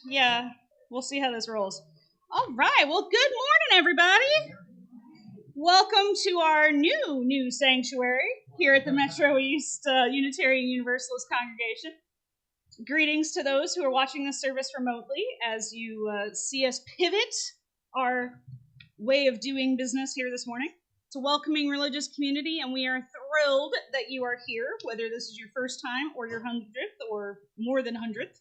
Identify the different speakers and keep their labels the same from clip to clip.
Speaker 1: Yeah, we'll see how this rolls. All right. Well, good morning, everybody. Welcome to our new sanctuary here at the Metro East Unitarian Universalist Congregation. Greetings to those who are watching this service remotely as you see us pivot our way of doing business here this morning. It's a welcoming religious community, and we are thrilled that you are here, whether this is your first time or your 100th or more than 100th.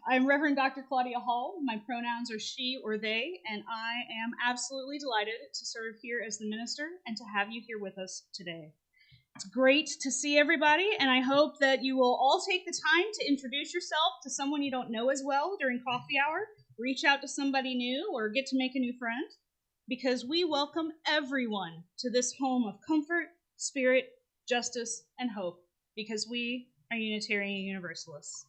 Speaker 1: I'm Reverend Dr. Claudia Hall. My pronouns are she or they, and I am absolutely delighted to serve here as the minister and to have you here with us today. It's great to see everybody, and I hope that you will all take the time to introduce yourself to someone you don't know as well during coffee hour, reach out to somebody new, or get to make a new friend, because we welcome everyone to this home of comfort, spirit, justice, and hope, because we are Unitarian Universalists.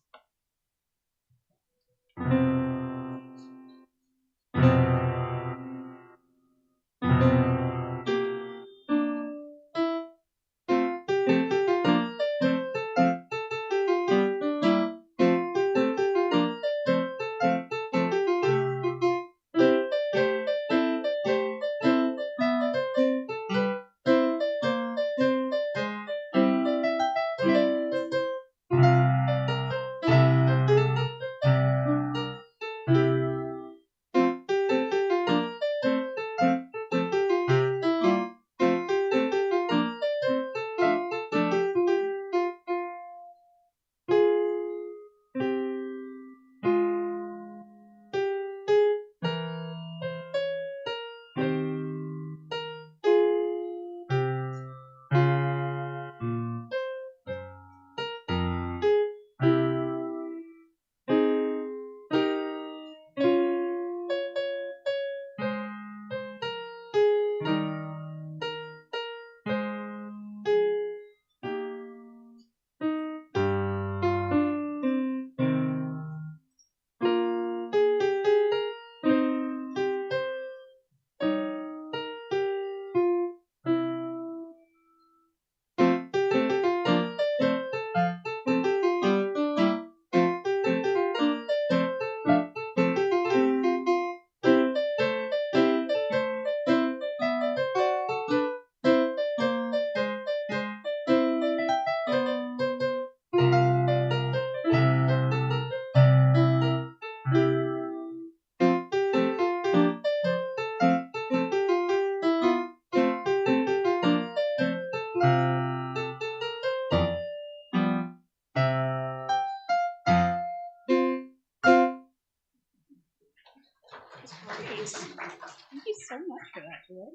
Speaker 1: Great. Thank you so much for that, Joy.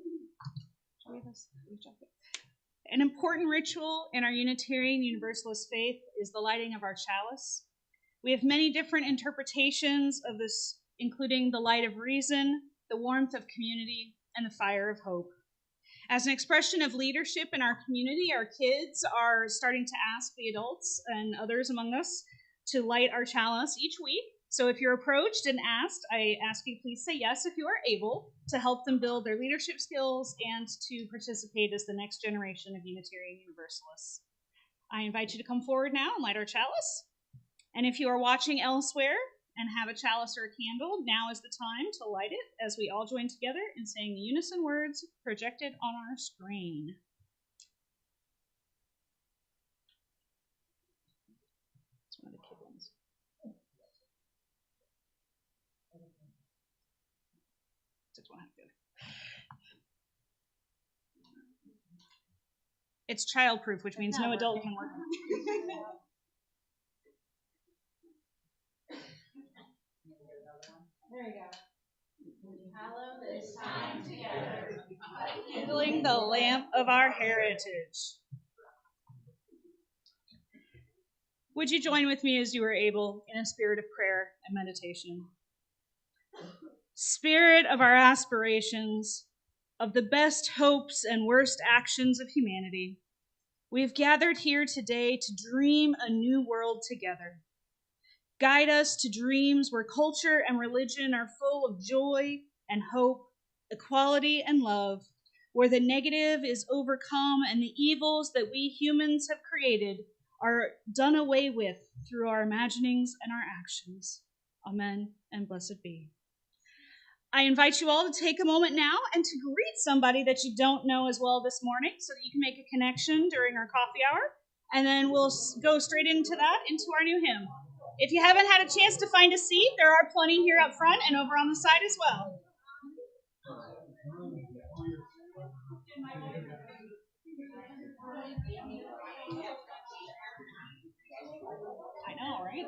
Speaker 1: An important ritual in our Unitarian Universalist faith is the lighting of our chalice. We have many different interpretations of this, including the light of reason, the warmth of community, and the fire of hope. As an expression of leadership in our community, our kids are starting to ask the adults and others among us to light our chalice each week. So if you're approached and asked, I ask you please say yes if you are able, to help them build their leadership skills and to participate as the next generation of Unitarian Universalists. I invite you to come forward now and light our chalice. And if you are watching elsewhere and have a chalice or a candle, now is the time to light it as we all join together in saying the unison words projected on our screen. It's one of the kid ones. It's childproof, which means no adult can work. There you go. Hallow this time together, kindling the lamp of our heritage. Would you join with me as you are able in a spirit of prayer and meditation? Spirit of our aspirations, of the best hopes and worst actions of humanity, we have gathered here today to dream a new world together. Guide us to dreams where culture and religion are full of joy and hope, equality and love, where the negative is overcome and the evils that we humans have created are done away with through our imaginings and our actions. Amen, and blessed be. I invite you all to take a moment now and to greet somebody that you don't know as well this morning so that you can make a connection during our coffee hour. And then we'll go straight into our new hymn. If you haven't had a chance to find a seat, there are plenty here up front and over on the side as well. I know, right?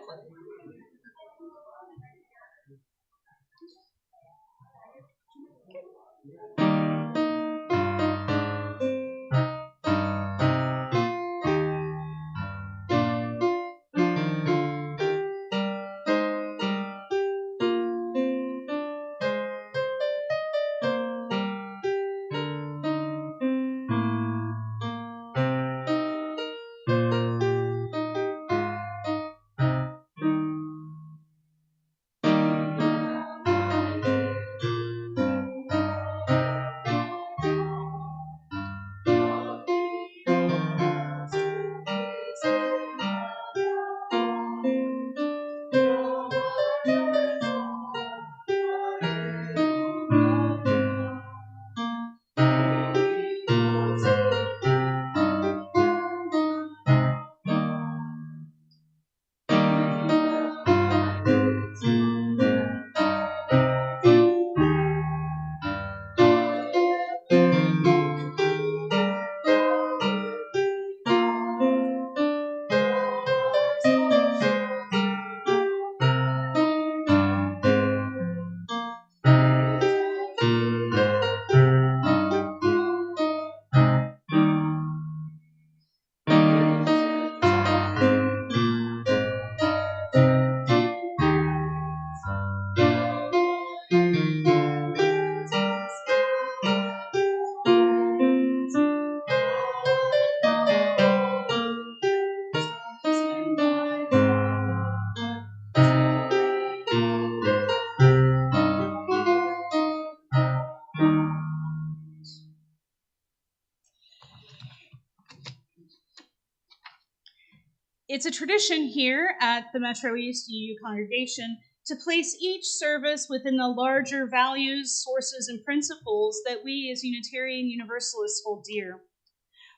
Speaker 1: It's a tradition here at the Metro East UU congregation to place each service within the larger values, sources, and principles that we as Unitarian Universalists hold dear.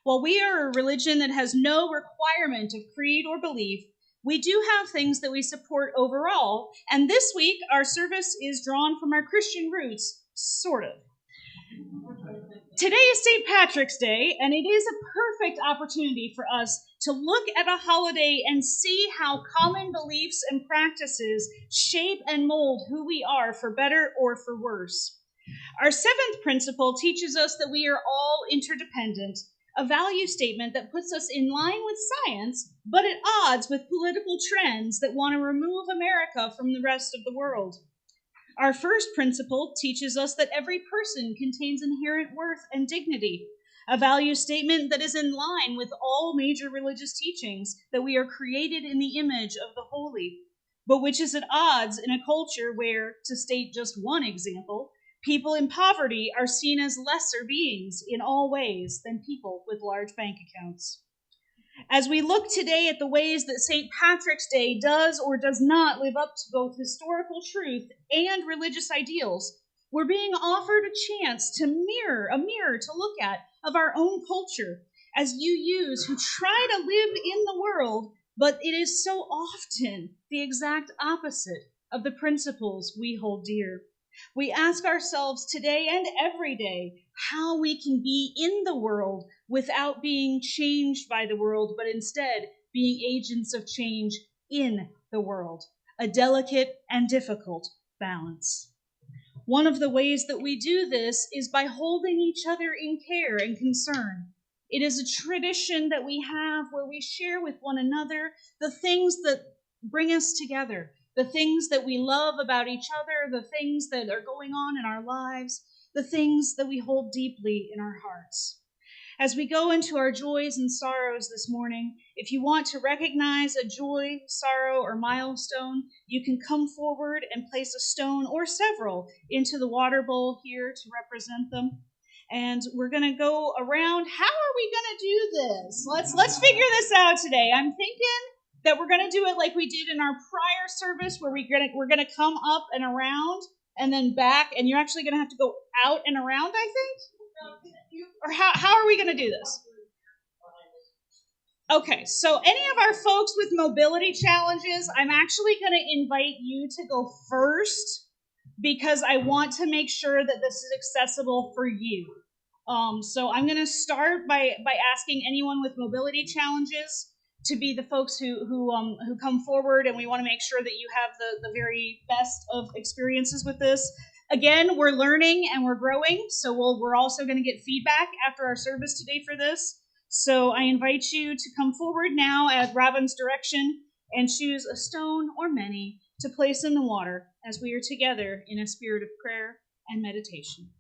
Speaker 1: While we are a religion that has no requirement of creed or belief, we do have things that we support overall, and this week our service is drawn from our Christian roots, sort of. Today is St. Patrick's Day, and it is a perfect opportunity for us to look at a holiday and see how common beliefs and practices shape and mold who we are for better or for worse. Our seventh principle teaches us that we are all interdependent, a value statement that puts us in line with science, but at odds with political trends that want to remove America from the rest of the world. Our first principle teaches us that every person contains inherent worth and dignity, a value statement that is in line with all major religious teachings that we are created in the image of the holy, but which is at odds in a culture where, to state just one example, people in poverty are seen as lesser beings in all ways than people with large bank accounts. As we look today at the ways that St. Patrick's Day does or does not live up to both historical truth and religious ideals, we're being offered a chance to a mirror to look at of our own culture as UUs who try to live in the world, but it is so often the exact opposite of the principles we hold dear. We ask ourselves today and every day how we can be in the world without being changed by the world, but instead being agents of change in the world, a delicate and difficult balance. One of the ways that we do this is by holding each other in care and concern. It is a tradition that we have where we share with one another the things that bring us together, the things that we love about each other, the things that are going on in our lives, the things that we hold deeply in our hearts. As we go into our joys and sorrows this morning, if you want to recognize a joy, sorrow, or milestone, you can come forward and place a stone or several into the water bowl here to represent them. And we're going to go around. How are we going to do this? Let's figure this out today. I'm thinking that we're going to do it like we did in our prior service, where we're gonna come up and around and then back, and you're actually going to have to go out and around, I think? Or how are we going to do this? Okay, so any of our folks with mobility challenges, I'm actually going to invite you to go first, because I want to make sure that this is accessible for you. So I'm going to start by asking anyone with mobility challenges to be the folks who come forward, and we want to make sure that you have the very best of experiences with this. Again, we're learning and we're growing, so we're also going to get feedback after our service today for this. So I invite you to come forward now at Robin's direction and choose a stone or many to place in the water as we are together in a spirit of prayer and meditation.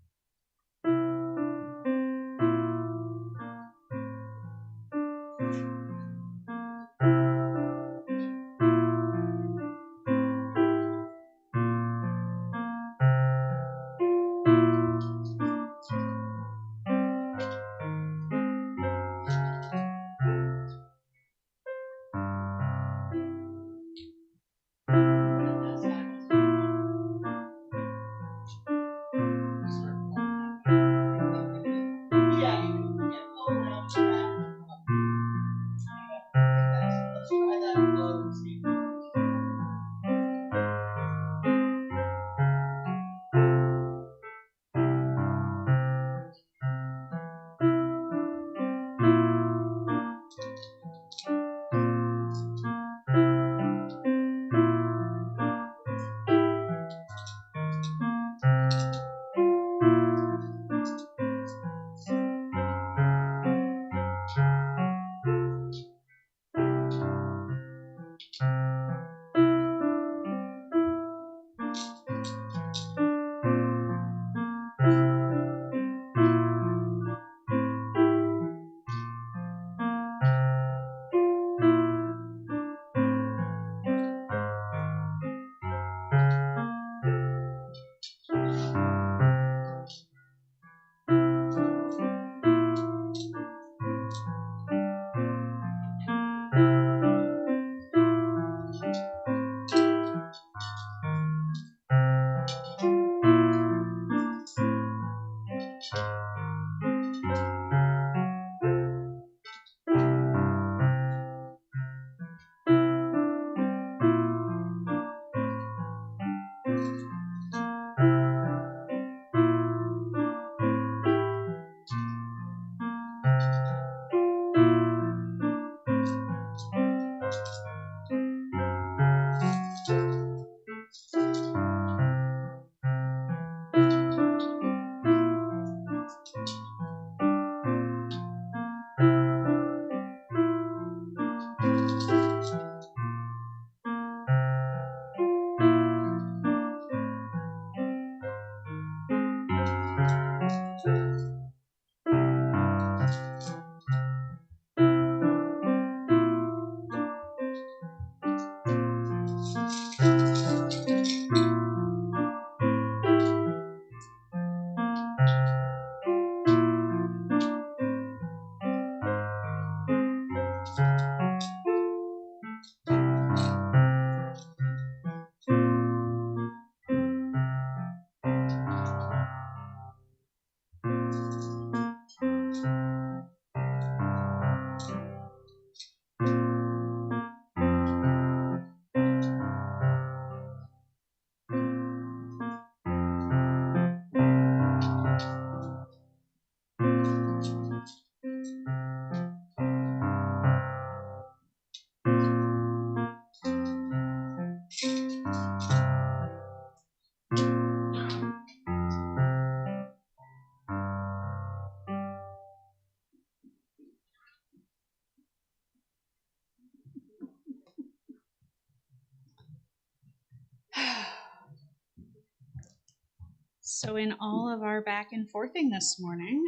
Speaker 1: So in all of our back and forthing this morning,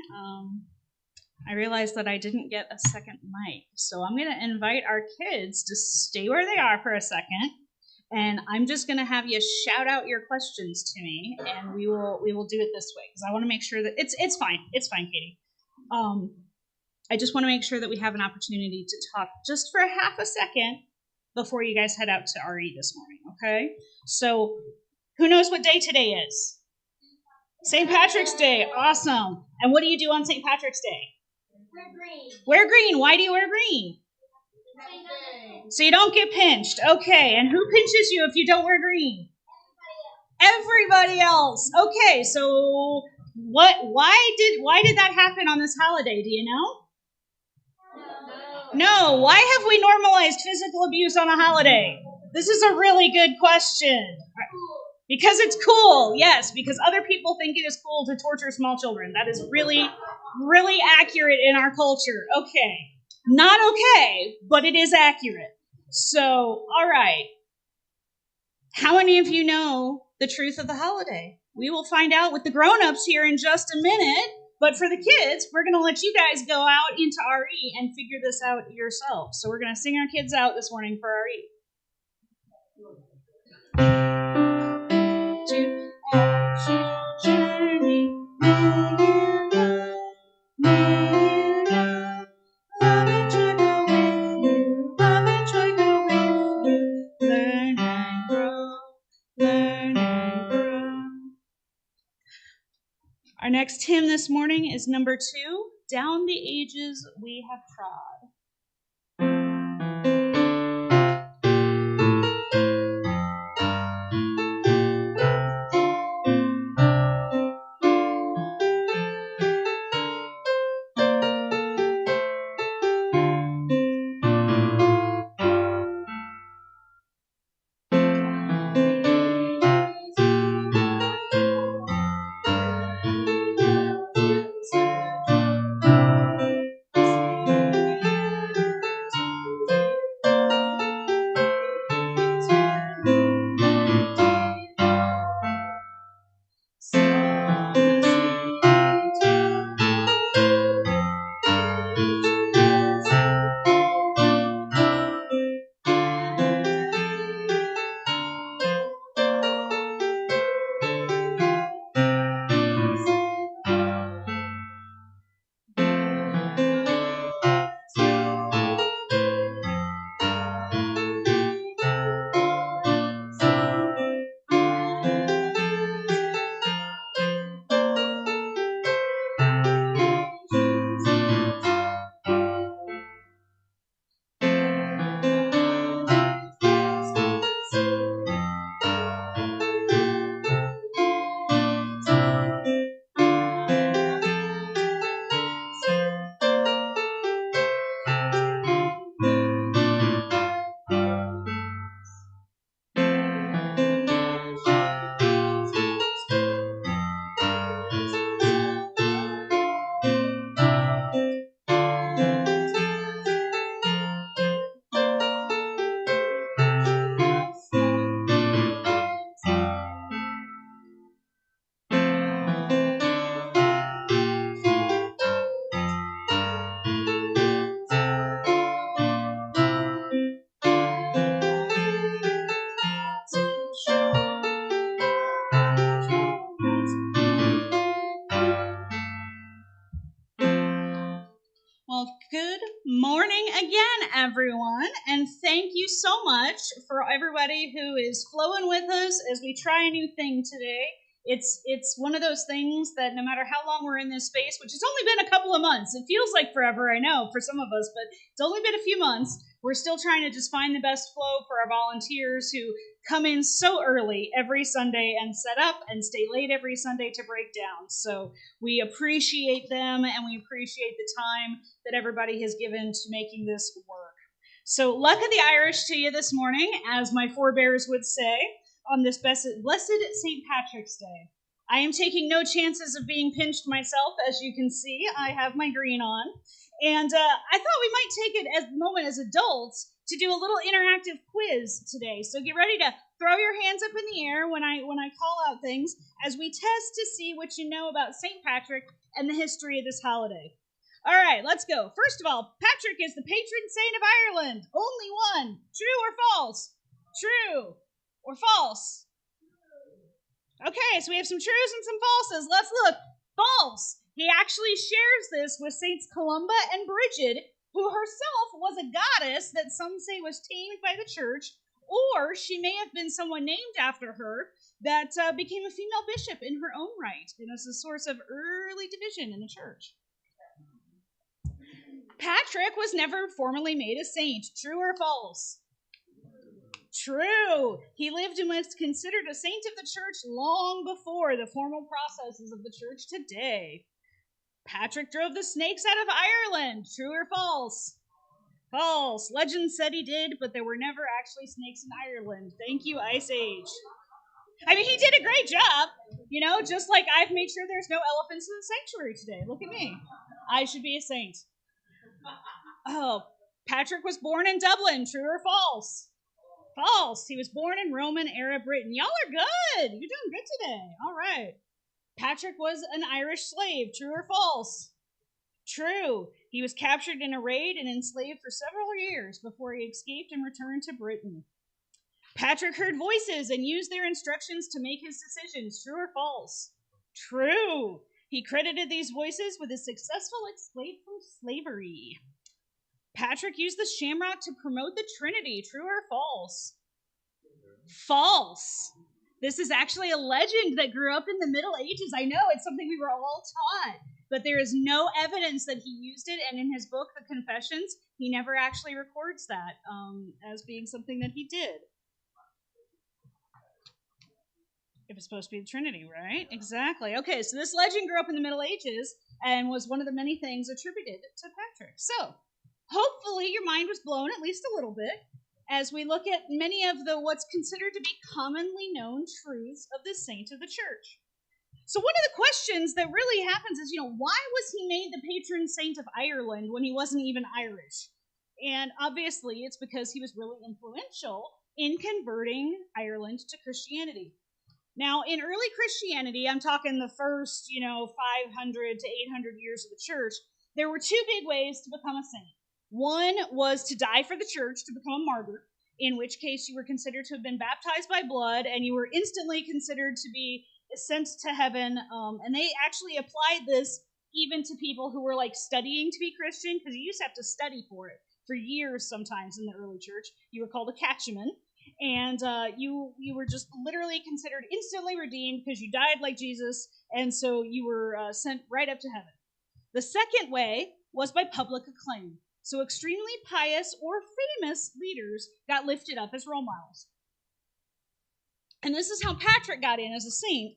Speaker 1: I realized that I didn't get a second mic. So I'm going to invite our kids to stay where they are for a second, and I'm just going to have you shout out your questions to me, and we will do it this way, because I want to make sure that it's fine. It's fine, Katie. I just want to make sure that we have an opportunity to talk just for half a second before you guys head out to RE this morning, okay? So who knows what day today is? St. Patrick's Day. Awesome. And what do you do on St. Patrick's Day?
Speaker 2: Wear green.
Speaker 1: Wear green. Why do you wear green? So you don't get pinched. Okay, and who pinches you if you don't wear green? Everybody else. Okay, so why did that happen on this holiday? Do you know? No. Why have we normalized physical abuse on a holiday? This is a really good question. Because it's cool. Yes, because other people think it is cool to torture small children. That is really, really accurate in our culture. Okay. Not okay, but it is accurate. So, all right. How many of you know the truth of the holiday? We will find out with the grown-ups here in just a minute. But for the kids, we're going to let you guys go out into RE and figure this out yourselves. So we're going to sing our kids out this morning for RE. To our journey, love and joy go with you, love and joy go with you, learn and grow, learn and grow. Our next hymn this morning is number 2, Down the Ages We Have Trod. Good morning again, everyone, and thank you so much for everybody who is flowing with us as we try a new thing today. It's one of those things that no matter how long we're in this space, which has only been a couple of months, it feels like forever, I know, for some of us, but it's only been a few months. We're still trying to just find the best flow for our volunteers who come in so early every Sunday and set up and stay late every Sunday to break down. So we appreciate them and we appreciate the time that everybody has given to making this work. So luck of the Irish to you this morning, as my forebears would say, on this blessed St. Patrick's Day. I am taking no chances of being pinched myself, as you can see. I have my green on. And I thought we might take it as a moment as adults to do a little interactive quiz today. So get ready to throw your hands up in the air when I call out things as we test to see what you know about St. Patrick and the history of this holiday. All right, let's go. First of all, Patrick is the patron saint of Ireland. Only one. True or false? True or false? Okay, so we have some trues and some falses. Let's look. False. He actually shares this with Saints Columba and Bridget, who herself was a goddess that some say was tamed by the church, or she may have been someone named after her that became a female bishop in her own right, and is a source of early division in the church. Patrick was never formally made a saint. True or false? True. He lived and was considered a saint of the church long before the formal processes of the church today. Patrick drove the snakes out of Ireland. True or false? False. Legend said he did, but there were never actually snakes in Ireland. Thank you, Ice Age. I mean, he did a great job. You know, just like I've made sure there's no elephants in the sanctuary today. Look at me. I should be a saint. Oh, Patrick was born in Dublin. True or false? False. He was born in Roman era Britain. Y'all are good. You're doing good today. All right. Patrick was an Irish slave. True or false? True. He was captured in a raid and enslaved for several years before he escaped and returned to Britain. Patrick heard voices and used their instructions to make his decisions. True or false? True. He credited these voices with his successful escape from slavery. Patrick used the shamrock to promote the Trinity. True or false? False. This is actually a legend that grew up in the Middle Ages. I know, it's something we were all taught, but there is no evidence that he used it, and in his book, The Confessions, he never actually records that as being something that he did. If it's supposed to be the Trinity, right? Exactly. Okay, so this legend grew up in the Middle Ages and was one of the many things attributed to Patrick. So, hopefully your mind was blown at least a little bit as we look at many of the what's considered to be commonly known truths of this saint of the church. So one of the questions that really happens is, why was he made the patron saint of Ireland when he wasn't even Irish? And obviously it's because he was really influential in converting Ireland to Christianity. Now, in early Christianity, I'm talking the first, 500 to 800 years of the church, there were two big ways to become a saint. One was to die for the church, to become a martyr, in which case you were considered to have been baptized by blood, and you were instantly considered to be sent to heaven. And they actually applied this even to people who were studying to be Christian, because you used to have to study for it for years sometimes in the early church. You were called a catechumen, and you were just literally considered instantly redeemed because you died like Jesus, and so you were sent right up to heaven. The second way was by public acclaim. So extremely pious or famous leaders got lifted up as role models. And this is how Patrick got in as a saint.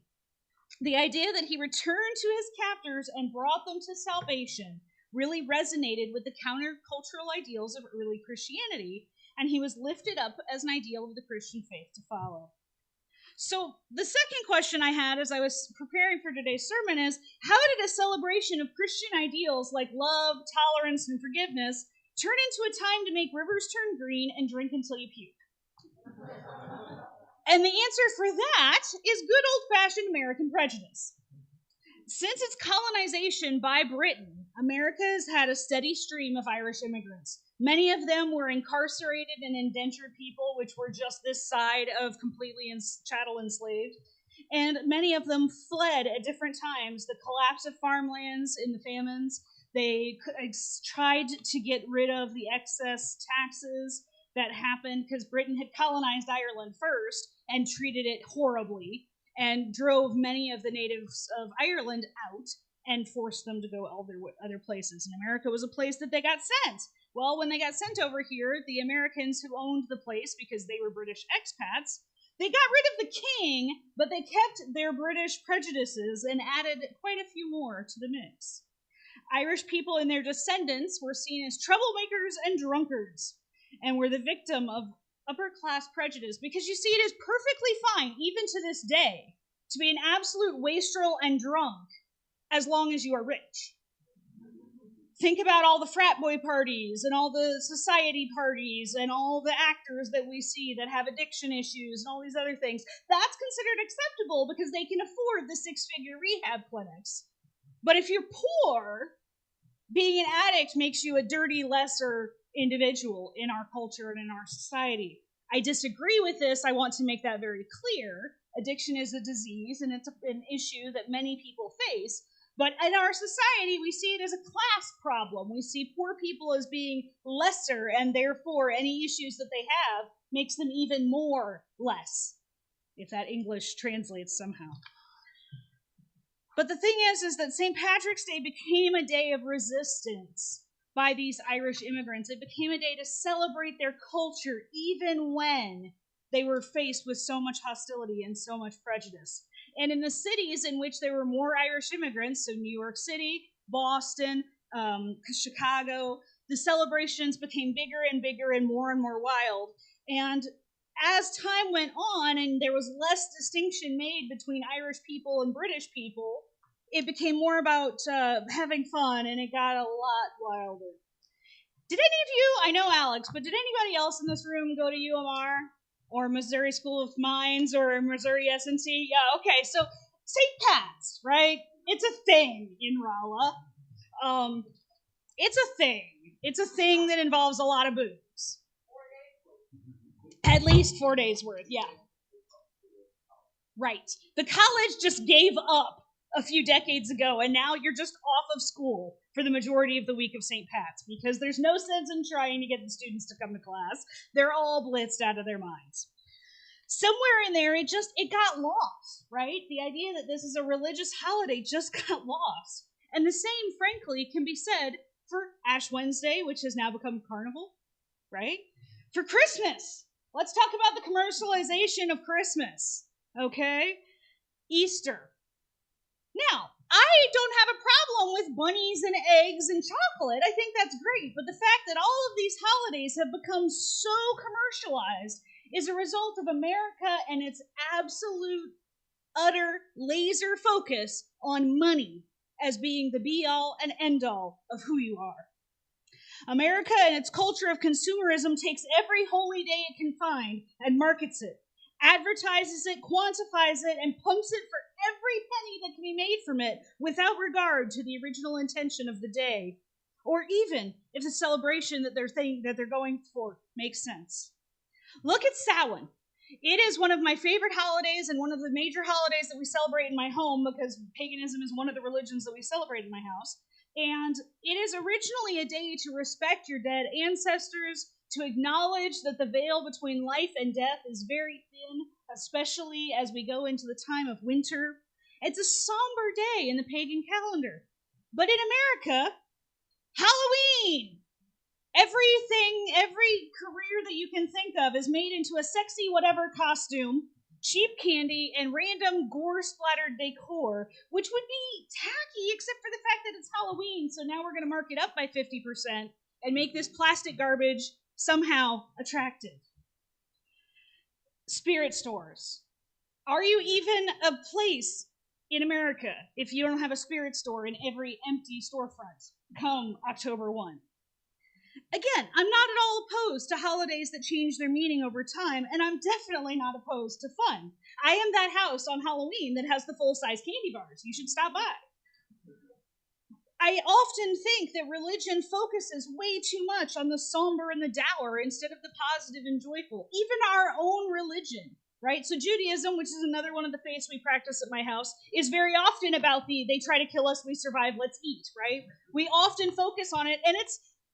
Speaker 1: The idea that he returned to his captors and brought them to salvation really resonated with the countercultural ideals of early Christianity, and he was lifted up as an ideal of the Christian faith to follow. So the second question I had as I was preparing for today's sermon is, how did a celebration of Christian ideals like love, tolerance, and forgiveness turn into a time to make rivers turn green and drink until you puke? And the answer for that is good old-fashioned American prejudice. Since its colonization by Britain, America has had a steady stream of Irish immigrants. Many of them were incarcerated and indentured people, which were just this side of completely chattel enslaved. And many of them fled at different times. The collapse of farmlands in the famines. They tried to get rid of the excess taxes that happened because Britain had colonized Ireland first and treated it horribly and drove many of the natives of Ireland out and forced them to go other places. And America was a place that they got sent. Well, when they got sent over here, the Americans who owned the place, because they were British expats, they got rid of the king, but they kept their British prejudices and added quite a few more to the mix. Irish people and their descendants were seen as troublemakers and drunkards, and were the victim of upper-class prejudice, because you see, it is perfectly fine, even to this day, to be an absolute wastrel and drunk, as long as you are rich. Think about all the frat boy parties and all the society parties and all the actors that we see that have addiction issues and all these other things. That's considered acceptable because they can afford the six-figure rehab clinics. But if you're poor, being an addict makes you a dirty, lesser individual in our culture and in our society. I disagree with this. I want to make that very clear. Addiction is a disease and it's an issue that many people face. But in our society, we see it as a class problem. We see poor people as being lesser, and therefore any issues that they have makes them even more less, if that English translates somehow. But the thing is that St. Patrick's Day became a day of resistance by these Irish immigrants. It became a day to celebrate their culture, even when they were faced with so much hostility and so much prejudice. And in the cities in which there were more Irish immigrants, so New York City, Boston, Chicago, the celebrations became bigger and bigger and more wild. And as time went on and there was less distinction made between Irish people and British people, it became more about having fun, and it got a lot wilder. Did any of you, I know Alex, but did anybody else in this room go to UMR or Missouri School of Mines or Missouri S&C? Yeah, okay, so St. Pat's, right? It's a thing in Rolla. It's a thing. It's a thing that involves a lot of booze. At least 4 days worth, yeah. Right. The college just gave up a few decades ago, and now you're just off of school for the majority of the week of St. Pat's, because there's no sense in trying to get the students to come to class. They're all blitzed out of their minds. Somewhere in there, it got lost, right? The idea that this is a religious holiday just got lost. And the same, frankly, can be said for Ash Wednesday, which has now become Carnival, right? For Christmas. Let's talk about the commercialization of Christmas, okay? Easter. Now, I don't have a problem with bunnies and eggs and chocolate. I think that's great. But the fact that all of these holidays have become so commercialized is a result of America and its absolute, utter laser focus on money as being the be-all and end-all of who you are. America and its culture of consumerism takes every holy day it can find and markets it, advertises it, quantifies it, and pumps it for every penny that can be made from it without regard to the original intention of the day, or even if the celebration that they're going for makes sense. Look at Samhain. It is one of my favorite holidays and one of the major holidays that we celebrate in my home, because paganism is one of the religions that we celebrate in my house. And it is originally a day to respect your dead ancestors, to acknowledge that the veil between life and death is very thin, especially as we go into the time of winter. It's a somber day in the pagan calendar. But in America, Halloween! Every career that you can think of is made into a sexy whatever costume, cheap candy, and random gore-splattered decor, which would be tacky except for the fact that it's Halloween, so now we're going to mark it up by 50% and make this plastic garbage somehow attractive. Spirit stores. Are you even a place in America if you don't have a spirit store in every empty storefront come October 1? Again, I'm not at all opposed to holidays that change their meaning over time, and I'm definitely not opposed to fun. I am that house on Halloween that has the full-size candy bars. You should stop by. I often think that religion focuses way too much on the somber and the dour instead of the positive and joyful. Even our own religion, right? So Judaism, which is another one of the faiths we practice at my house, is very often about they try to kill us, we survive, let's eat, right? We often focus on it, and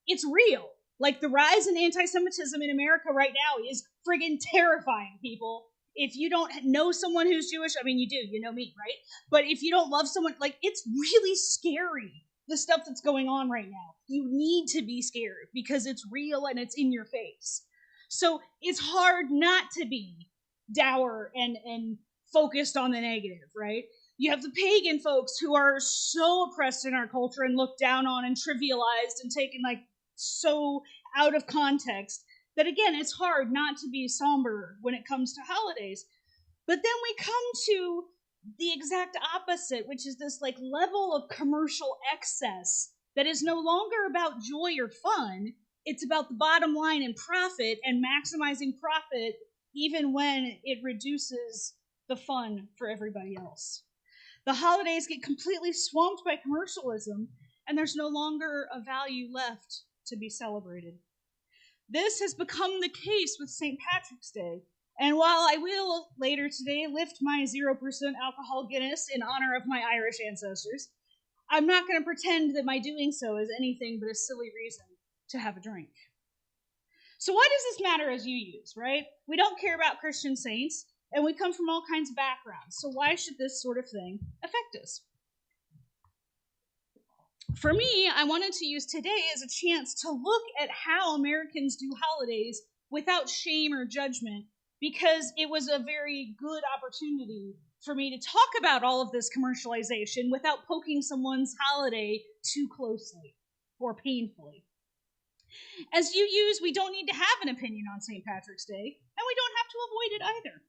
Speaker 1: it's real. Like, the rise in anti-Semitism in America right now is friggin' terrifying, people. If you don't know someone who's Jewish, I mean, you do, you know me, right? But if you don't love someone, like, it's really scary, the stuff that's going on right now. You need to be scared because it's real and it's in your face. So it's hard not to be dour and focused on the negative, right? You have the pagan folks who are so oppressed in our culture and looked down on and trivialized and taken like so out of context that, again, it's hard not to be somber when it comes to holidays. But then we come to the exact opposite, which is this like level of commercial excess that is no longer about joy or fun. It's about the bottom line and profit and maximizing profit even when it reduces the fun for everybody else. The holidays get completely swamped by commercialism, and there's no longer a value left to be celebrated. This has become the case with St. Patrick's Day, and while I will later today lift my 0% alcohol Guinness in honor of my Irish ancestors, I'm not going to pretend that my doing so is anything but a silly reason to have a drink. So why does this matter as UUs, right? We don't care about Christian saints, and we come from all kinds of backgrounds. So why should this sort of thing affect us? For me, I wanted to use today as a chance to look at how Americans do holidays without shame or judgment, because it was a very good opportunity for me to talk about all of this commercialization without poking someone's holiday too closely or painfully. As UUs, we don't need to have an opinion on St. Patrick's Day, and we don't have to avoid it either.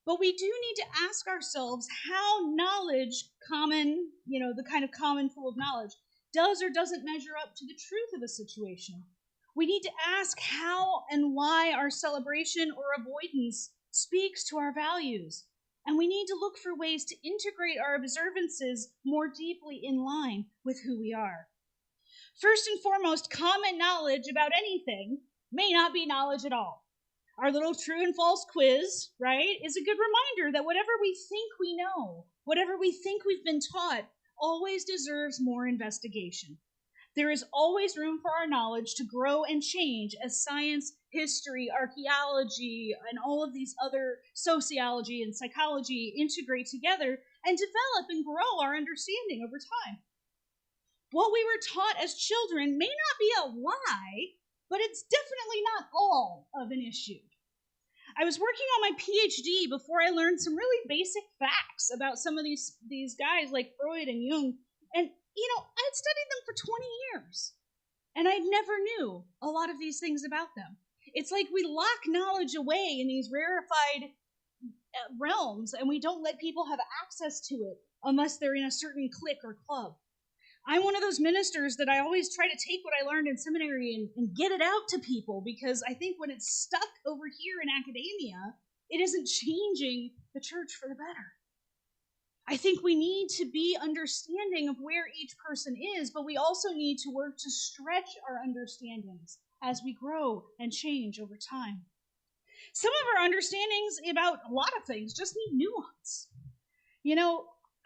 Speaker 1: But we do need to ask ourselves how knowledge, common, the kind of common pool of knowledge, does or doesn't measure up to the truth of a situation. We need to ask how and why our celebration or avoidance speaks to our values. And we need to look for ways to integrate our observances more deeply in line with who we are. First and foremost, common knowledge about anything may not be knowledge at all. Our little true and false quiz, right, is a good reminder that whatever we think we know, whatever we think we've been taught, always deserves more investigation. There is always room for our knowledge to grow and change as science, history, archaeology, and all of these other sociology and psychology integrate together and develop and grow our understanding over time. What we were taught as children may not be a lie, but it's definitely not all of an issue. I was working on my PhD before I learned some really basic facts about some of these guys like Freud and Jung, and I'd studied them for 20 years, and I never knew a lot of these things about them. It's like we lock knowledge away in these rarefied realms, and we don't let people have access to it unless they're in a certain clique or club. I'm one of those ministers that I always try to take what I learned in seminary and get it out to people, because I think when it's stuck over here in academia, it isn't changing the church for the better. I think we need to be understanding of where each person is, but we also need to work to stretch our understandings as we grow and change over time. Some of our understandings about a lot of things just need nuance.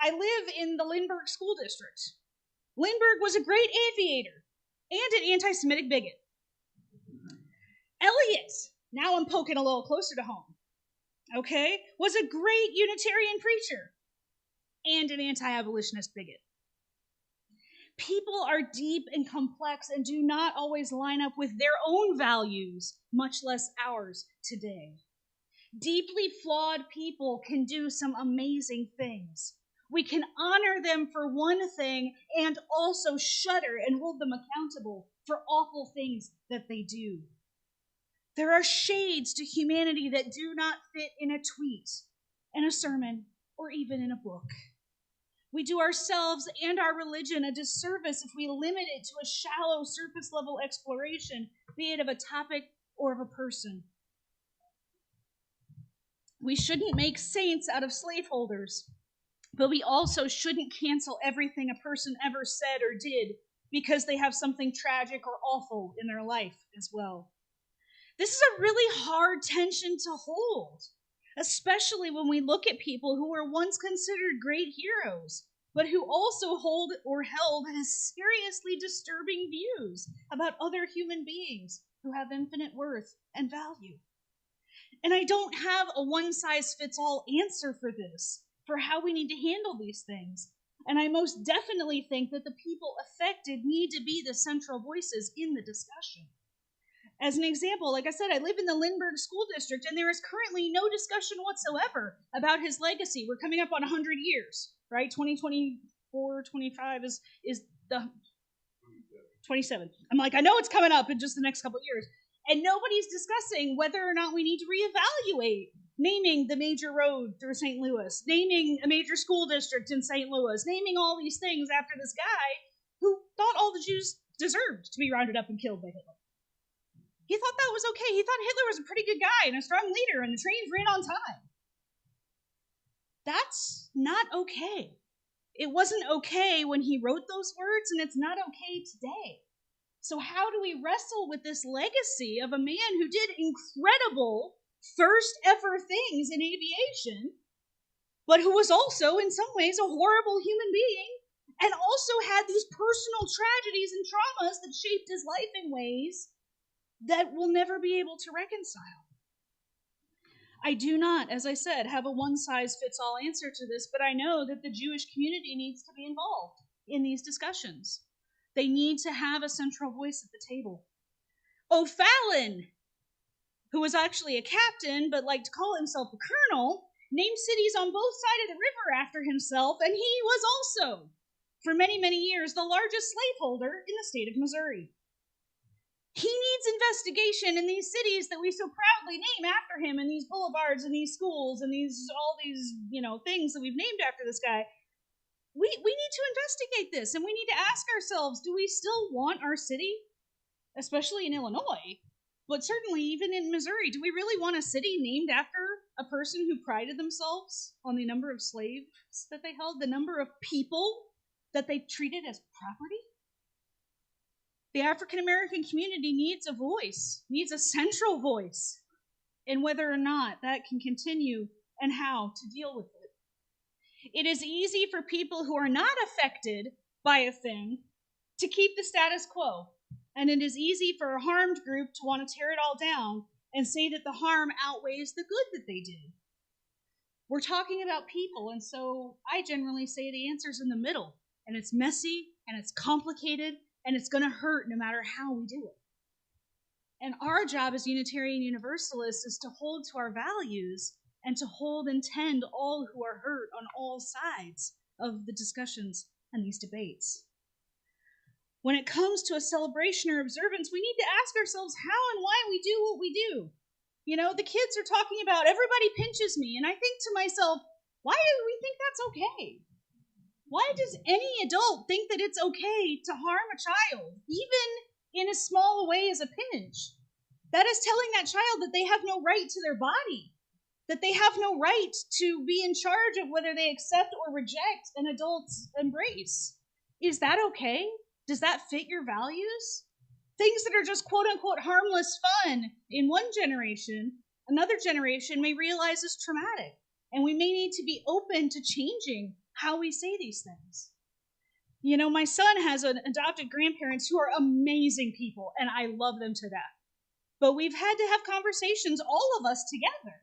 Speaker 1: I live in the Lindbergh School District. Lindbergh was a great aviator and an anti-Semitic bigot. Eliot, now I'm poking a little closer to home, was a great Unitarian preacher and an anti-abolitionist bigot. People are deep and complex and do not always line up with their own values, much less ours today. Deeply flawed people can do some amazing things. We can honor them for one thing and also shudder and hold them accountable for awful things that they do. There are shades to humanity that do not fit in a tweet, in a sermon, or even in a book. We do ourselves and our religion a disservice if we limit it to a shallow, surface-level exploration, be it of a topic or of a person. We shouldn't make saints out of slaveholders, but we also shouldn't cancel everything a person ever said or did because they have something tragic or awful in their life as well. This is a really hard tension to hold, especially when we look at people who were once considered great heroes, but who also hold or held seriously disturbing views about other human beings who have infinite worth and value. And I don't have a one-size-fits-all answer for this, for how we need to handle these things. And I most definitely think that the people affected need to be the central voices in the discussion. As an example, like I said, I live in the Lindbergh School District, and there is currently no discussion whatsoever about his legacy. We're coming up on 100 years, right? 2024, 25 is the 27. I'm like, I know it's coming up in just the next couple of years. And nobody's discussing whether or not we need to reevaluate naming the major road through St. Louis, naming a major school district in St. Louis, naming all these things after this guy who thought all the Jews deserved to be rounded up and killed by Hitler. He thought that was okay. He thought Hitler was a pretty good guy and a strong leader, and the trains ran on time. That's not okay. It wasn't okay when he wrote those words, and it's not okay today. So how do we wrestle with this legacy of a man who did incredible first ever things in aviation, but who was also in some ways a horrible human being and also had these personal tragedies and traumas that shaped his life in ways that we'll never be able to reconcile. I do not, as I said, have a one-size-fits-all answer to this, but I know that the Jewish community needs to be involved in these discussions. They need to have a central voice at the table. O'Fallon, who was actually a captain but liked to call himself a colonel, named cities on both sides of the river after himself, and he was also, for many, many years, the largest slaveholder in the state of Missouri. He needs investigation in these cities that we so proudly name after him, and these boulevards and these schools and all these things that we've named after this guy. We need to investigate this, and we need to ask ourselves, do we still want our city, especially in Illinois, but certainly even in Missouri, do we really want a city named after a person who prided themselves on the number of slaves that they held, the number of people that they treated as property? The African American community needs a voice, needs a central voice in whether or not that can continue and how to deal with it. It is easy for people who are not affected by a thing to keep the status quo, and it is easy for a harmed group to want to tear it all down and say that the harm outweighs the good that they did. We're talking about people, and so I generally say the answer's in the middle, and it's messy, and it's complicated, and it's going to hurt no matter how we do it. And our job as Unitarian Universalists is to hold to our values and to hold and tend all who are hurt on all sides of the discussions and these debates. When it comes to a celebration or observance, we need to ask ourselves how and why we do what we do. The kids are talking about everybody pinches me, and I think to myself, why do we think that's okay? Why does any adult think that it's okay to harm a child, even in as small a way as a pinch? That is telling that child that they have no right to their body, that they have no right to be in charge of whether they accept or reject an adult's embrace. Is that okay? Does that fit your values? Things that are just quote-unquote harmless fun in one generation, another generation may realize is traumatic, and we may need to be open to changing how we say these things. My son has adopted grandparents who are amazing people, and I love them to death. But we've had to have conversations, all of us together,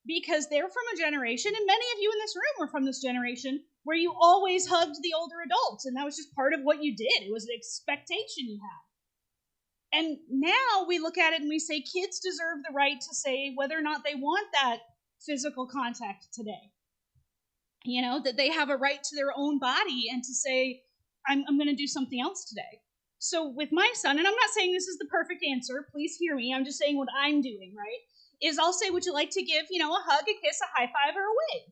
Speaker 1: because they're from a generation, and many of you in this room are from this generation, where you always hugged the older adults, and that was just part of what you did. It was an expectation you had. And now we look at it and we say kids deserve the right to say whether or not they want that physical contact today. That they have a right to their own body and to say, I'm going to do something else today. So with my son, and I'm not saying this is the perfect answer, please hear me, I'm just saying what I'm doing, right, is I'll say, would you like to give, a hug, a kiss, a high five, or a wave?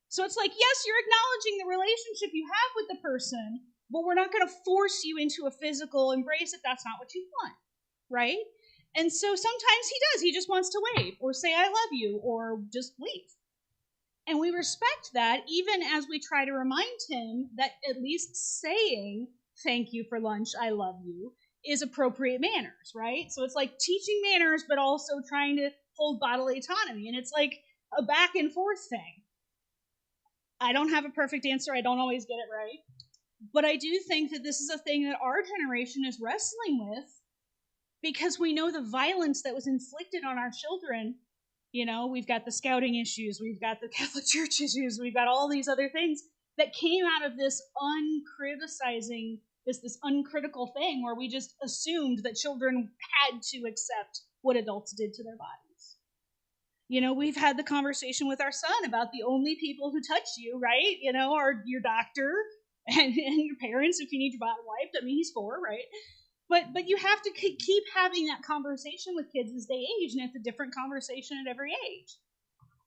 Speaker 1: So it's like, yes, you're acknowledging the relationship you have with the person, but we're not going to force you into a physical embrace if that's not what you want, right? And so sometimes he does. He just wants to wave or say, I love you, or just leave. And we respect that even as we try to remind him that at least saying, thank you for lunch, I love you, is appropriate manners, right? So it's like teaching manners, but also trying to hold bodily autonomy. And it's like a back and forth thing. I don't have a perfect answer. I don't always get it right. But I do think that this is a thing that our generation is wrestling with because we know the violence that was inflicted on our children. We've got the scouting issues, we've got the Catholic Church issues, we've got all these other things that came out of this uncriticizing, this uncritical thing where we just assumed that children had to accept what adults did to their bodies. We've had the conversation with our son about the only people who touch you, right, are your doctor and your parents if you need your body wiped. I mean, he's 4, right? But you have to keep having that conversation with kids as they age, and it's a different conversation at every age.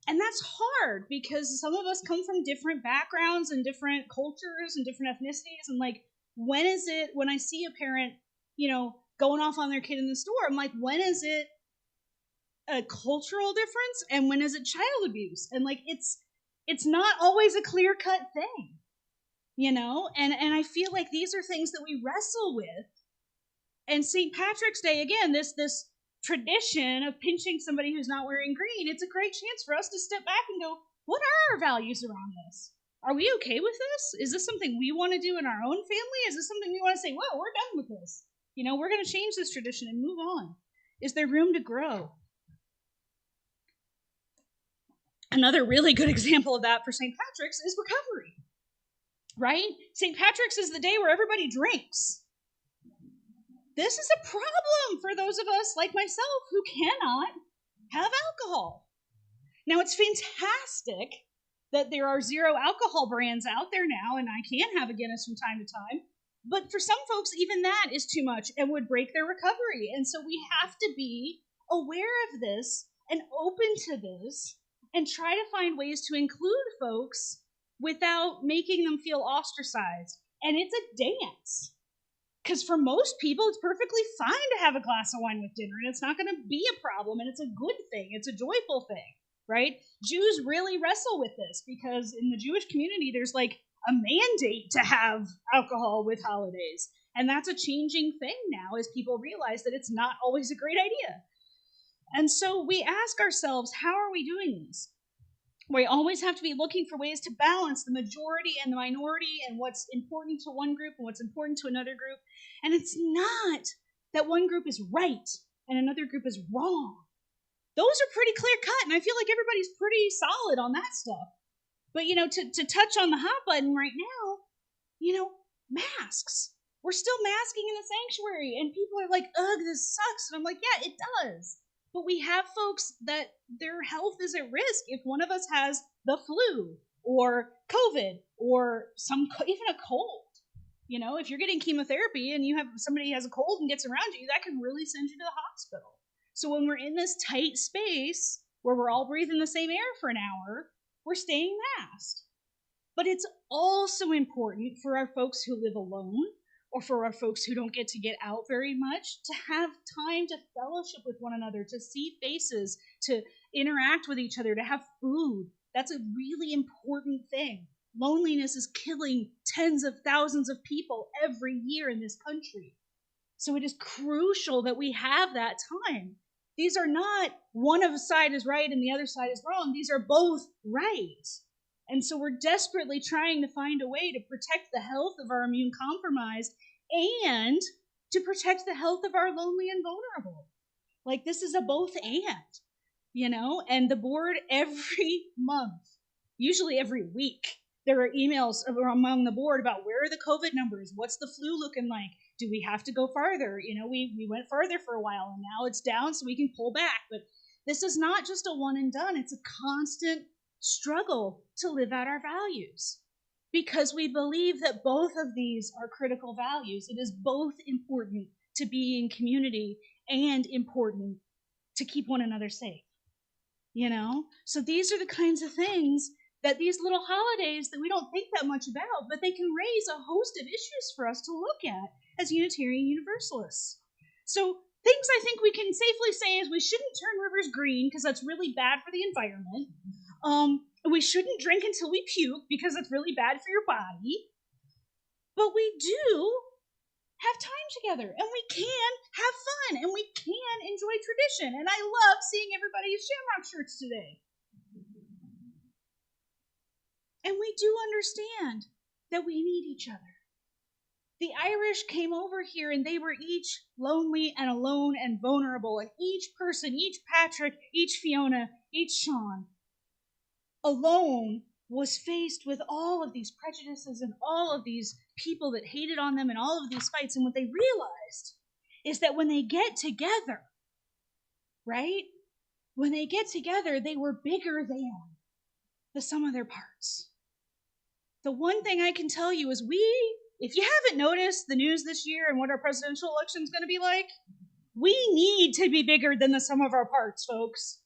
Speaker 1: And that's hard because some of us come from different backgrounds and different cultures and different ethnicities. And when I see a parent, going off on their kid in the store, I'm like, when is it a cultural difference and when is it child abuse? And it's not always a clear-cut thing, and I feel like these are things that we wrestle with. And St. Patrick's Day, again, this tradition of pinching somebody who's not wearing green, it's a great chance for us to step back and go, what are our values around this? Are we okay with this? Is this something we want to do in our own family? Is this something we want to say, well, we're done with this? We're going to change this tradition and move on. Is there room to grow? Another really good example of that for St. Patrick's is recovery, right? St. Patrick's is the day where everybody drinks. This is a problem for those of us like myself who cannot have alcohol. Now, it's fantastic that there are zero alcohol brands out there now, and I can have a Guinness from time to time. But for some folks, even that is too much and would break their recovery. And so we have to be aware of this and open to this and try to find ways to include folks without making them feel ostracized. And it's a dance. Because for most people, it's perfectly fine to have a glass of wine with dinner, and it's not going to be a problem, and it's a good thing. It's a joyful thing, right? Jews really wrestle with this because in the Jewish community, there's like a mandate to have alcohol with holidays. And that's a changing thing now as people realize that it's not always a great idea. And so we ask ourselves, how are we doing this? We always have to be looking for ways to balance the majority and the minority and what's important to one group and what's important to another group. And it's not that one group is right and another group is wrong. Those are pretty clear cut, and I feel like everybody's pretty solid on that stuff. But, to touch on the hot button right now, masks. We're still masking in the sanctuary, and people are like, ugh, this sucks. And I'm like, yeah, it does. But we have folks that their health is at risk if one of us has the flu or COVID or even a cold. If you're getting chemotherapy and you have somebody who has a cold and gets around you, that can really send you to the hospital. So when we're in this tight space where we're all breathing the same air for an hour, we're staying masked. But it's also important for our folks who live alone or for our folks who don't get out very much to have time to fellowship with one another, to see faces, to interact with each other, to have food. That's a really important thing. Loneliness is killing tens of thousands of people every year in this country. So it is crucial that we have that time. These are not one of a side is right and the other side is wrong. These are both right. And so we're desperately trying to find a way to protect the health of our immune compromised and to protect the health of our lonely and vulnerable. Like, this is a both and the board every month, usually every week, there are emails among the board about where are the COVID numbers, what's the flu looking like, do we have to go farther? We went farther for a while and now it's down so we can pull back. But this is not just a one and done. It's a constant struggle to live out our values because we believe that both of these are critical values. It is both important to be in community and important to keep one another safe. So these are the kinds of things that these little holidays that we don't think that much about, but they can raise a host of issues for us to look at as Unitarian Universalists. So things I think we can safely say is we shouldn't turn rivers green because that's really bad for the environment. We shouldn't drink until we puke because that's really bad for your body. But we do have time together, and we can have fun, and we can enjoy tradition. And I love seeing everybody's Shamrock shirts today. And we do understand that we need each other. The Irish came over here and they were each lonely and alone and vulnerable. And each person, each Patrick, each Fiona, each Sean, alone was faced with all of these prejudices and all of these people that hated on them and all of these fights. And what they realized is that when they get together, right? When they get together, they were bigger than the sum of their parts. The one thing I can tell you is if you haven't noticed the news this year and what our presidential election is going to be like, we need to be bigger than the sum of our parts, folks.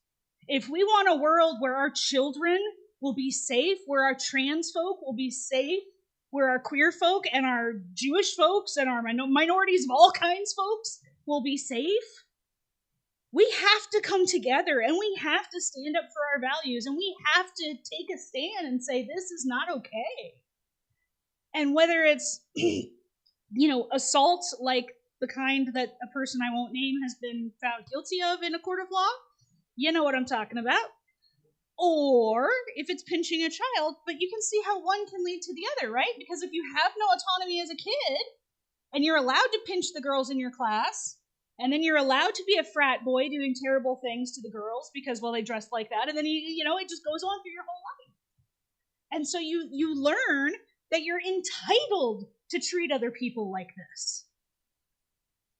Speaker 1: If we want a world where our children will be safe, where our trans folk will be safe, where our queer folk and our Jewish folks and our minorities of all kinds folks will be safe, we have to come together and we have to stand up for our values and we have to take a stand and say, this is not okay. And whether it's, assault like the kind that a person I won't name has been found guilty of in a court of law, you know what I'm talking about. Or if it's pinching a child, but you can see how one can lead to the other, right? Because if you have no autonomy as a kid, and you're allowed to pinch the girls in your class, and then you're allowed to be a frat boy doing terrible things to the girls because, well, they dress like that, and then it just goes on through your whole life. And so you learn that you're entitled to treat other people like this.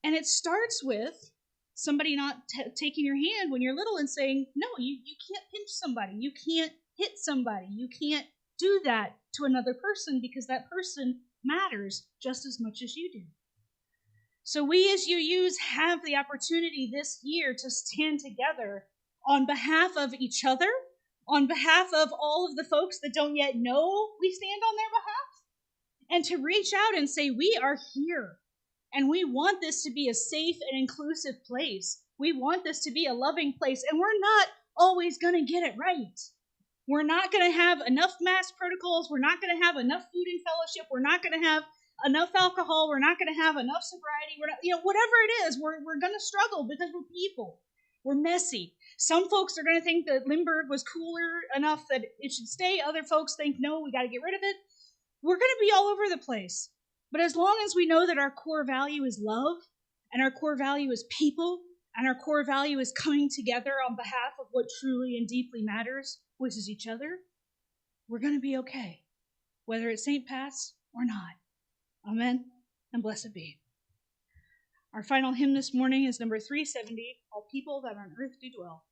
Speaker 1: And it starts with somebody not taking your hand when you're little and saying, no, you can't pinch somebody, you can't hit somebody, you can't do that to another person because that person matters just as much as you do. So we as UUs have the opportunity this year to stand together on behalf of each other, on behalf of all of the folks that don't yet know we stand on their behalf, and to reach out and say, we are here, and we want this to be a safe and inclusive place. We want this to be a loving place, and we're not always going to get it right. We're not going to have enough mask protocols. We're not going to have enough food and fellowship. We're not going to have enough alcohol. We're not going to have enough sobriety. We're not, whatever it is, we're going to struggle because we're people. We're messy. Some folks are going to think that Lindbergh was cooler enough that it should stay. Other folks think, no, we got to get rid of it. We're going to be all over the place. But as long as we know that our core value is love, and our core value is people, and our core value is coming together on behalf of what truly and deeply matters, which is each other, we're going to be okay, whether it's St. Pat's or not. Amen, and blessed be. Our final hymn this morning is number 370, All People That on Earth Do Dwell.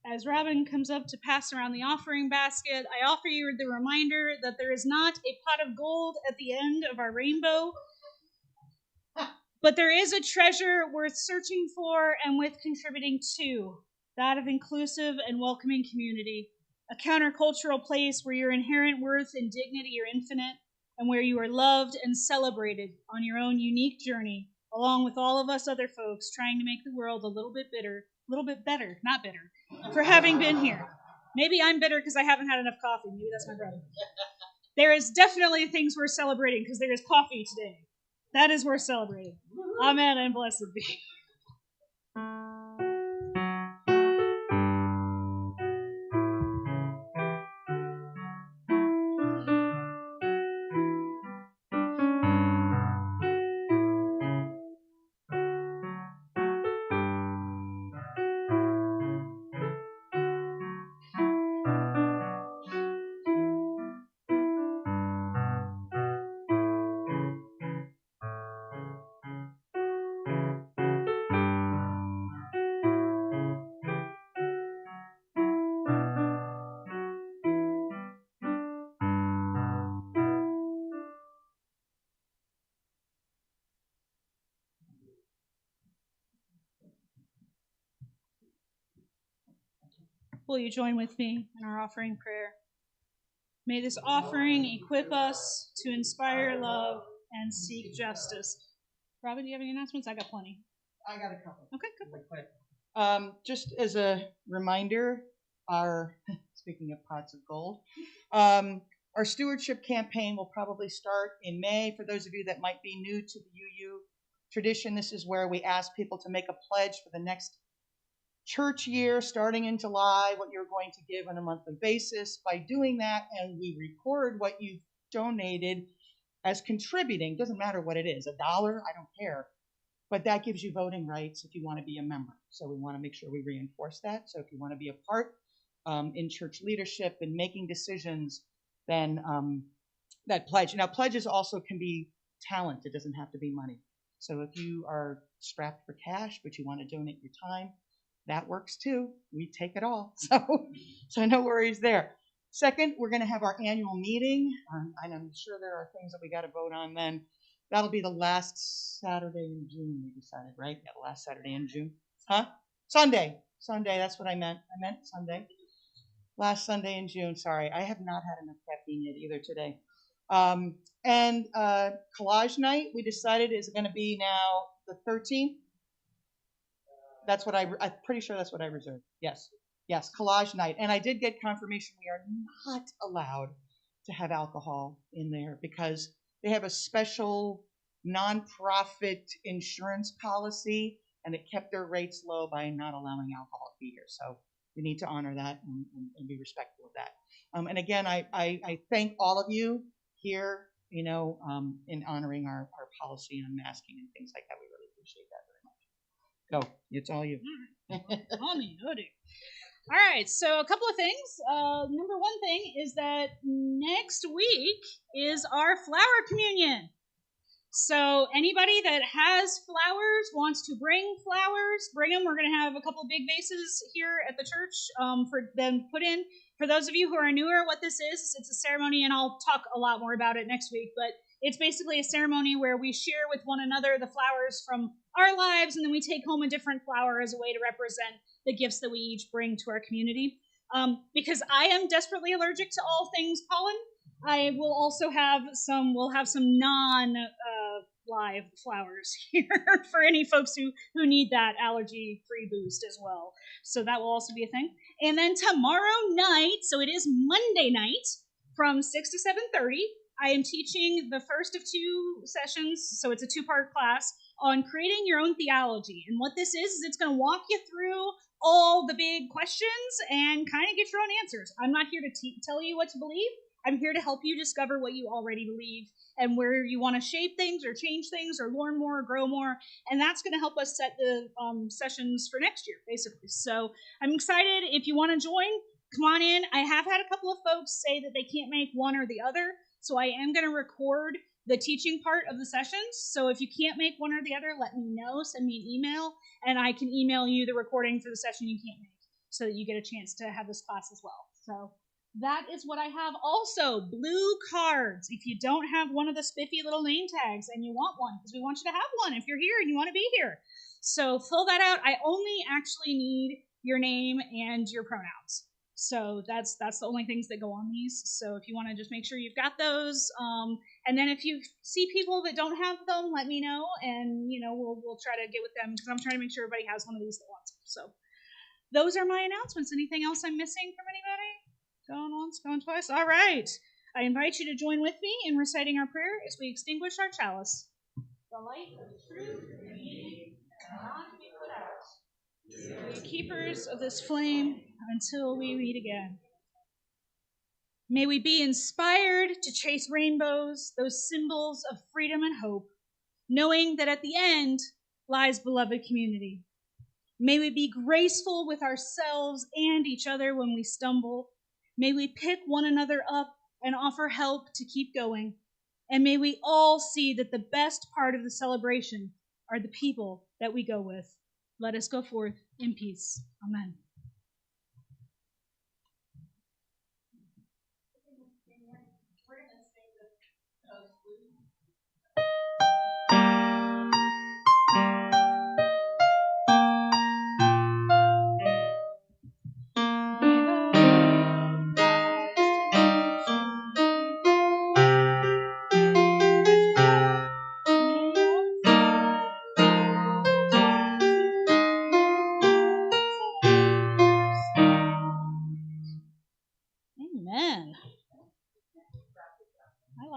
Speaker 1: As Robin comes up to pass around the offering basket, I offer you the reminder that there is not a pot of gold at the end of our rainbow, but there is a treasure worth searching for and worth contributing to, that of inclusive and welcoming community, a countercultural place where your inherent worth and dignity are infinite, and where you are loved and celebrated on your own unique journey, along with all of us other folks trying to make the world a little bit better, not bitter, for having been here. Maybe I'm bitter because I haven't had enough coffee. Maybe that's my brother. There is definitely things worth celebrating because there is coffee today. That is worth celebrating. Amen and blessed be. Will you join with me in our offering prayer? May this offering equip us to inspire love and seek justice. Robin, do you have any announcements? I got plenty.
Speaker 2: I got a couple.
Speaker 1: Okay, good.
Speaker 2: Really quick. Just as a reminder, our speaking of pots of gold, our stewardship campaign will probably start in May. For those of you that might be new to the UU tradition, this is where we ask people to make a pledge for the next church year, starting in July, what you're going to give on a monthly basis. By doing that, and we record what you've donated as contributing, doesn't matter what it is, $1, I don't care, but that gives you voting rights if you want to be a member. So we want to make sure we reinforce that. So if you want to be a part in church leadership and making decisions, then that pledge. Now, pledges also can be talent. It doesn't have to be money. So if you are strapped for cash, but you want to donate your time, that works too. We take it all. So no worries there. Second, we're going to have our annual meeting. And I'm sure there are things that we got to vote on then. That'll be the last Saturday in June, we decided, right? Yeah, the last Saturday in June. Huh? Sunday, that's what I meant. I meant Sunday. Last Sunday in June, sorry. I have not had enough caffeine yet either today. And collage night, we decided is going to be now the 13th. That's what I'm pretty sure that's what I reserved. Yes, collage night. And I did get confirmation we are not allowed to have alcohol in there because they have a special nonprofit insurance policy, and it kept their rates low by not allowing alcohol to be here. So we need to honor that and be respectful of that. And again, I thank all of you here, in honoring our policy on masking and things like that. We really appreciate that very much. Go, it's all you.
Speaker 1: All right, so a couple of things. Number one thing is that next week is our flower communion. So anybody that has flowers, wants to bring flowers, bring them. We're going to have a couple of big vases here at the church for them put in. For those of you who are newer, what this is, it's a ceremony, and I'll talk a lot more about it next week, but it's basically a ceremony where we share with one another the flowers from our lives, and then we take home a different flower as a way to represent the gifts that we each bring to our community. Because I am desperately allergic to all things pollen, I will also have some non-live flowers here for any folks who need that allergy-free boost as well. So that will also be a thing. And then tomorrow night, so it is Monday night, from 6 to 7:30, I am teaching the first of 2 sessions, so it's a 2-part class, on creating your own theology. And what this is it's going to walk you through all the big questions and kind of get your own answers. I'm not here to tell you what to believe. I'm here to help you discover what you already believe and where you want to shape things or change things or learn more or grow more. And that's going to help us set the sessions for next year, basically. So I'm excited. If you want to join, come on in. I have had a couple of folks say that they can't make one or the other. So I am going to record the teaching part of the sessions. So if you can't make one or the other, let me know. Send me an email, and I can email you the recording for the session you can't make so that you get a chance to have this class as well. So that is what I have. Also, blue cards. If you don't have one of the spiffy little name tags and you want one, because we want you to have one if you're here and you want to be here. So fill that out. I only actually need your name and your pronouns. So that's the only things that go on these. So if you want to just make sure you've got those, and then if you see people that don't have them, let me know, and we'll try to get with them because I'm trying to make sure everybody has one of these that wants them. So those are my announcements. Anything else I'm missing from anybody? Going once, going twice. All right. I invite you to join with me in reciting our prayer as we extinguish our chalice. The light of truth cannot be put out. We are keepers of this flame until we meet again. May we be inspired to chase rainbows, those symbols of freedom and hope, knowing that at the end lies beloved community. May we be graceful with ourselves and each other when we stumble. May we pick one another up and offer help to keep going. And may we all see that the best part of the celebration are the people that we go with. Let us go forth in peace. Amen.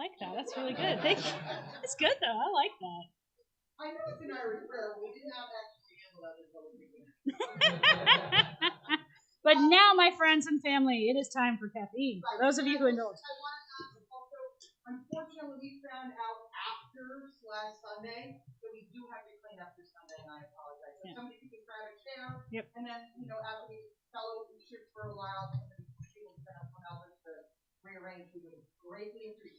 Speaker 1: like that. That's really good. Thank you. It's good though. I like that.
Speaker 2: I know it's an Irish prayer, but we did not actually handle that until the beginning.
Speaker 1: But now, my friends and family, it is time for caffeine. For those of you who indulge.
Speaker 2: I want to also, unfortunately, we found out after last Sunday that we do have to clean up this Sunday, and I apologize. So somebody could grab a chair, and then, after we fellow shift for a while, somebody people can come out to rearrange. We would greatly appreciate